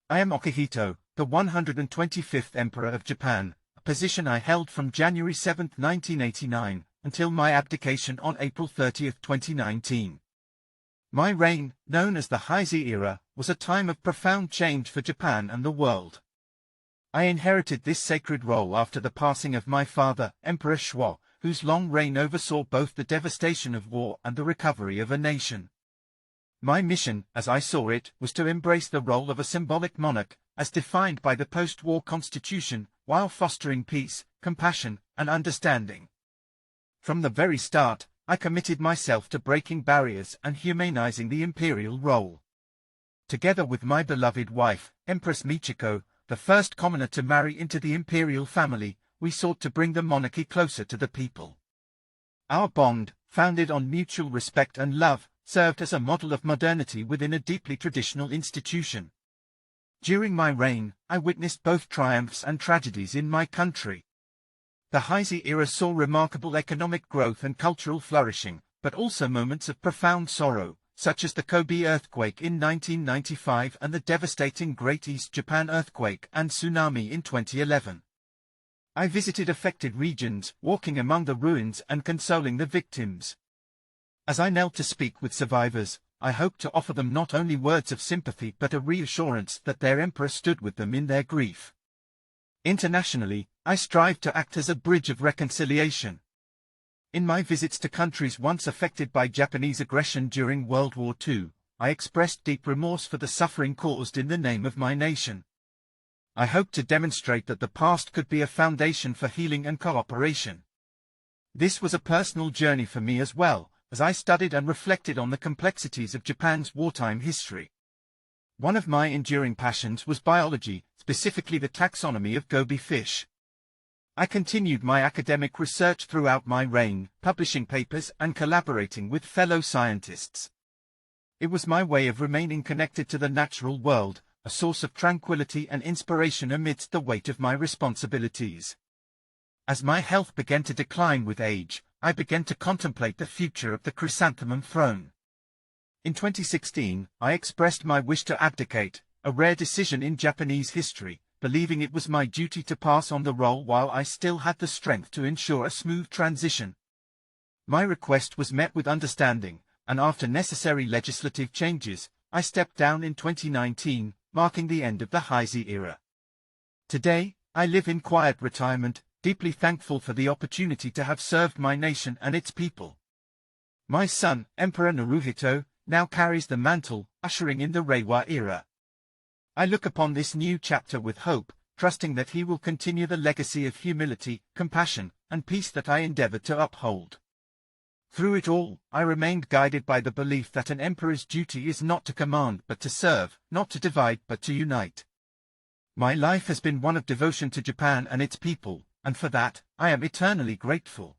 I am Akihito, the 125th Emperor of Japan, a position I held from January 7, 1989, until my abdication on April 30, 2019. My reign, known as the Heisei era, was a time of profound change for Japan and the world. I inherited this sacred role after the passing of my father, Emperor Shōwa, whose long reign oversaw both the devastation of war and the recovery of a nation. My mission, as I saw it, was to embrace the role of a symbolic monarch, as defined by the post-war constitution, while fostering peace, compassion, and understanding. From the very start, I committed myself to breaking barriers and humanizing the imperial role. Together with my beloved wife, Empress Michiko, the first commoner to marry into the imperial family, we sought to bring the monarchy closer to the people. Our bond, founded on mutual respect and love, served as a model of modernity within a deeply traditional institution. During my reign, I witnessed both triumphs and tragedies in my country. The Heisei era saw remarkable economic growth and cultural flourishing, but also moments of profound sorrow, such as the Kobe earthquake in 1995 and the devastating Great East Japan earthquake and tsunami in 2011. I visited affected regions, walking among the ruins and consoling the victims. As I knelt to speak with survivors, I hoped to offer them not only words of sympathy but a reassurance that their emperor stood with them in their grief. Internationally, I strived to act as a bridge of reconciliation. In my visits to countries once affected by Japanese aggression during World War II, I expressed deep remorse for the suffering caused in the name of my nation. I hoped to demonstrate that the past could be a foundation for healing and cooperation. This was a personal journey for me as well, as I studied and reflected on the complexities of Japan's wartime history. One of my enduring passions was biology, specifically the taxonomy of goby fish. I continued my academic research throughout my reign, publishing papers and collaborating with fellow scientists. It was my way of remaining connected to the natural world, a source of tranquility and inspiration amidst the weight of my responsibilities. As my health began to decline with age, I began to contemplate the future of the Chrysanthemum Throne. In 2016, I expressed my wish to abdicate, a rare decision in Japanese history, believing it was my duty to pass on the role while I still had the strength to ensure a smooth transition. My request was met with understanding, and after necessary legislative changes, I stepped down in 2019, marking the end of the Heisei era. Today, I live in quiet retirement, deeply thankful for the opportunity to have served my nation and its people. My son, Emperor Hirohito, now carries the mantle, ushering in the Reiwa era. I look upon this new chapter with hope, trusting that he will continue the legacy of humility, compassion, and peace that I endeavored to uphold. Through it all, I remained guided by the belief that an emperor's duty is not to command but to serve, not to divide but to unite. My life has been one of devotion to Japan and its people, and for that, I am eternally grateful.